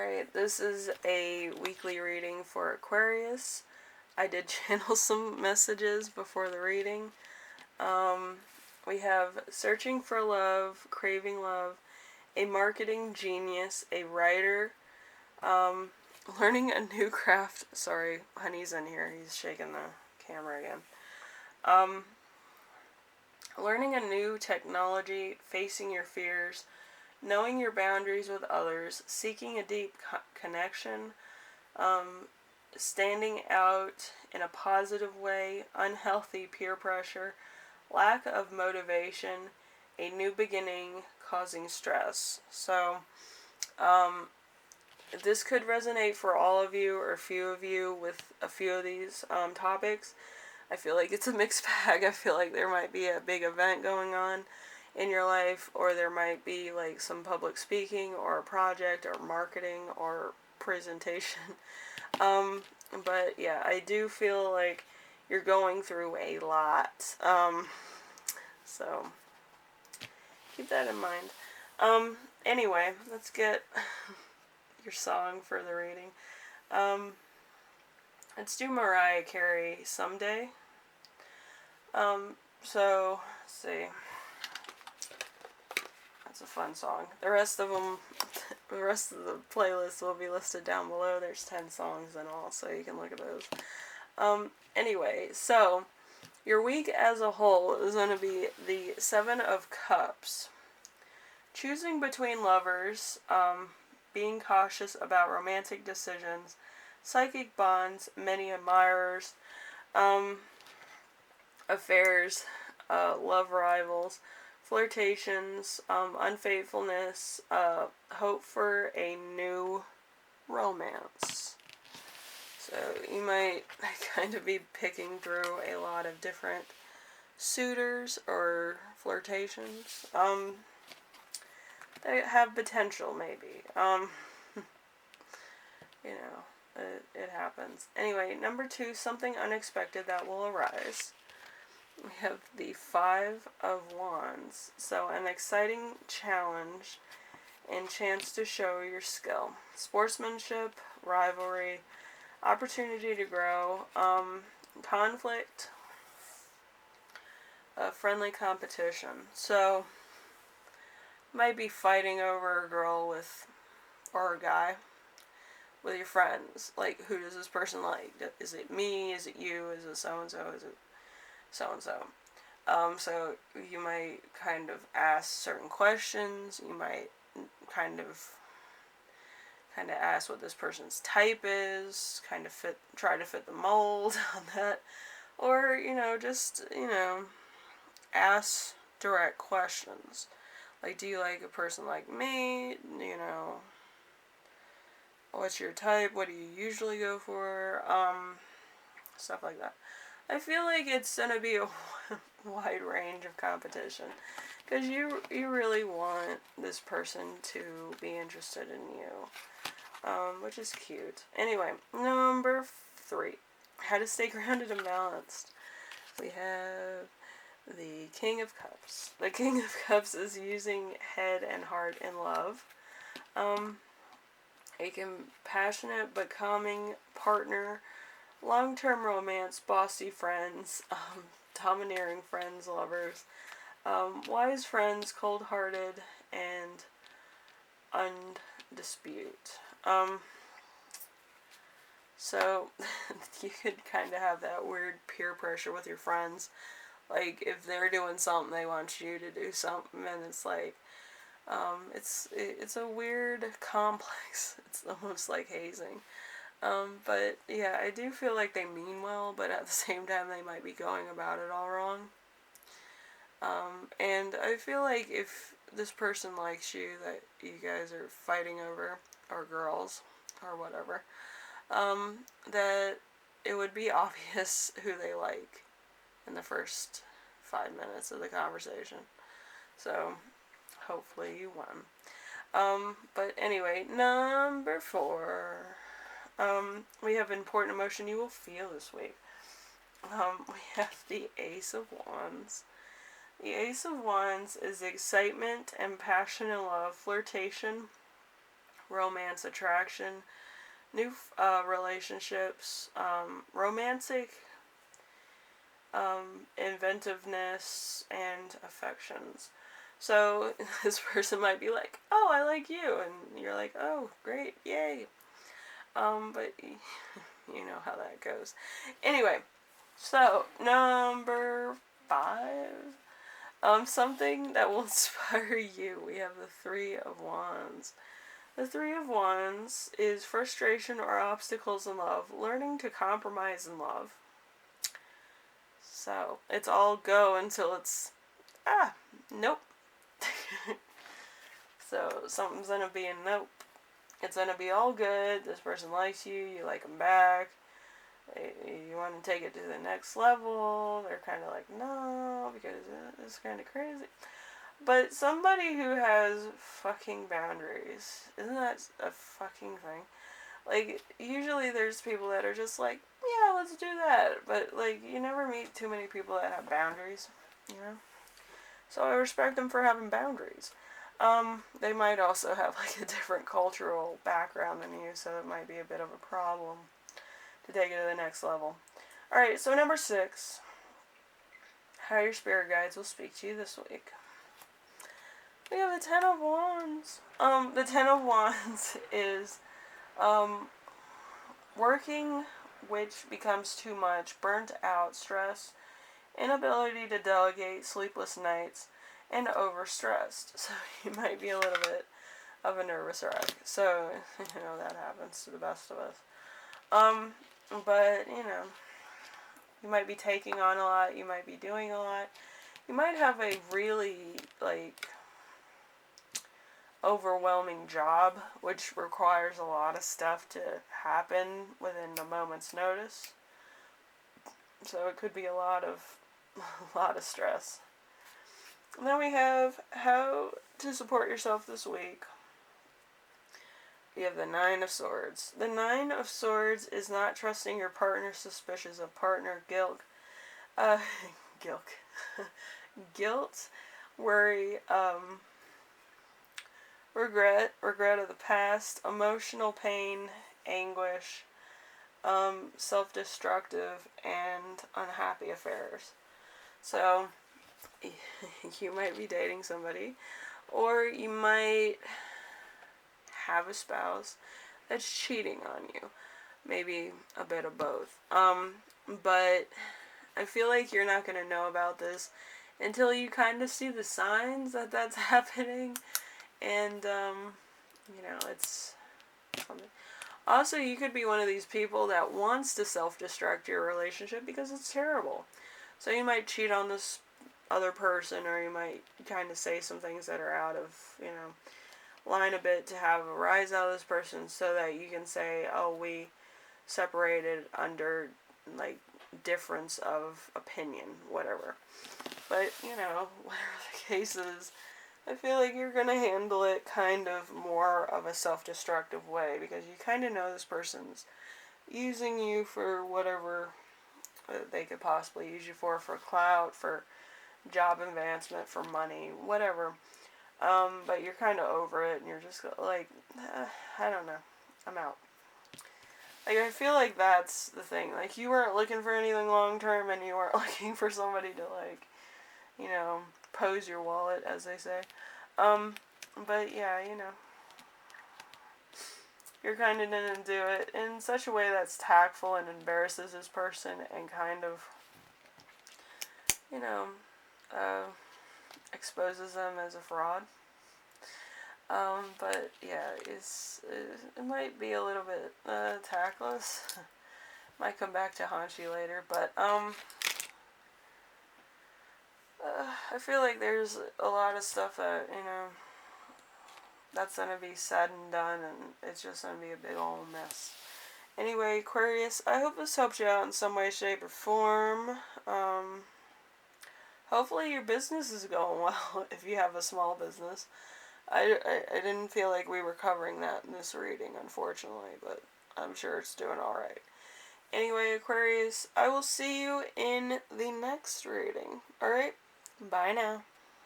Alright, this is a weekly reading for Aquarius. I did channel some messages before the reading. We have searching for love, craving love, a marketing genius, a writer, learning a new craft. Sorry, honey's in here. He's shaking the camera again. Learning a new technology, facing your fears, knowing your boundaries with others, seeking a deep connection, standing out in a positive way, unhealthy peer pressure, lack of motivation, a new beginning causing stress. So, this could resonate for all of you or a few of you with a few of these topics. I feel like it's a mixed bag. I feel like there might be a big event going on in your life, or there might be like some public speaking or a project or marketing or presentation. But yeah, I do feel like you're going through a lot. So keep that in mind. Anyway, let's get your song for the reading. Let's do Mariah Carey-Someday. So, let's see. That's a fun song. The rest of them, the rest of the playlist will be listed down below. There's 10 songs in all, so you can look at those. Anyway, so, your week as a whole is going to be the 7 of Cups. Choosing between lovers, being cautious about romantic decisions, psychic bonds, many admirers, affairs, love rivals, flirtations, unfaithfulness, hope for a new romance. So you might kind of be picking through a lot of different suitors or flirtations. They have potential, maybe. You know, it happens. Anyway, number 2, something unexpected that will arise. We have the 5 of Wands. So, an exciting challenge and chance to show your skill. Sportsmanship, rivalry, opportunity to grow, conflict, friendly competition. So, might be fighting over a girl with, or a guy, with your friends. Like, who does this person like? Is it me? Is it you? Is it so-and-so? Is it so-and-so? So you might kind of ask certain questions. You might kind of ask what this person's type is, kind of try to fit the mold on that. Or, you know, just, you know, ask direct questions. Like, do you like a person like me? You know, what's your type? What do you usually go for? Stuff like that. I feel like it's going to be a wide range of competition. Because you really want this person to be interested in you. Which is cute. Anyway, number 3. How to stay grounded and balanced. We have the King of Cups. The King of Cups is using head and heart in love. A compassionate but calming partner, long-term romance, bossy friends, domineering friends, lovers, wise friends, cold-hearted, and undisputed. So, you could kind of have that weird peer pressure with your friends. Like, if they're doing something, they want you to do something, and it's like, it's a weird complex. It's almost like hazing. But, yeah, I do feel like they mean well, but at the same time, they might be going about it all wrong. And I feel like if this person likes you, that you guys are fighting over, or girls, or whatever, that it would be obvious who they like in the first 5 minutes of the conversation. So, hopefully you won. But anyway, number 4. We have important emotion you will feel this week. We have the Ace of Wands. The Ace of Wands is excitement and passion and love, flirtation, romance, attraction, new relationships, romantic inventiveness, and affections. So this person might be like, oh, I like you, and you're like, oh, great, yay. But you know how that goes. Anyway, so number 5, something that will inspire you. We have the Three of Wands. The Three of Wands is frustration or obstacles in love, learning to compromise in love. So it's all go until it's, nope. So something's gonna be a nope. It's gonna be all good. This person likes you. You like them back. You want to take it to the next level. They're kind of like, no, because it's kind of crazy. But somebody who has fucking boundaries, isn't that a fucking thing? Like, usually there's people that are just like, yeah, let's do that. But, like, you never meet too many people that have boundaries, you know? So I respect them for having boundaries. They might also have, like, a different cultural background than you, so it might be a bit of a problem to take it to the next level. Alright, so number 6. How your spirit guides will speak to you this week. We have the Ten of Wands. The Ten of Wands is, working which becomes too much, burnt out, stress, inability to delegate, sleepless nights, and overstressed. So you might be a little bit of a nervous wreck. So, you know, that happens to the best of us. But, you know, you might be taking on a lot, you might be doing a lot. You might have a really, like, overwhelming job, which requires a lot of stuff to happen within a moment's notice. So it could be a lot of stress. And then we have how to support yourself this week. You have the Nine of Swords. The Nine of Swords is not trusting your partner, suspicious of partner, guilt, guilt, worry, regret of the past, emotional pain, anguish, self-destructive, and unhappy affairs. So, you might be dating somebody, or you might have a spouse that's cheating on you. Maybe a bit of both. But I feel like you're not going to know about this until you kind of see the signs that that's happening. And, you know, it's something. Also, you could be one of these people that wants to self-destruct your relationship because it's terrible. So you might cheat on this other person, or you might kind of say some things that are out of, you know, line a bit to have a rise out of this person so that you can say, oh, we separated under, like, difference of opinion, whatever. But, you know, whatever the case is, I feel like you're going to handle it kind of more of a self-destructive way because you kind of know this person's using you for whatever they could possibly use you for clout, for job advancement, for money, whatever. But you're kind of over it, and you're just like, I don't know, I'm out. Like, I feel like that's the thing. Like, you weren't looking for anything long term, and you weren't looking for somebody to, like, you know, pose your wallet, as they say. But yeah, you know, you're kind of gonna do it in such a way that's tactful and embarrasses this person, and kind of, you know, exposes them as a fraud. But yeah, it might be a little bit tactless. Might come back to haunt you later, but I feel like there's a lot of stuff that, you know, that's gonna be said and done, and it's just gonna be a big old mess. Anyway, Aquarius, I hope this helped you out in some way, shape, or form. Hopefully your business is going well if you have a small business. I didn't feel like we were covering that in this reading, unfortunately, but I'm sure it's doing alright. Anyway, Aquarius, I will see you in the next reading. Alright? Bye now.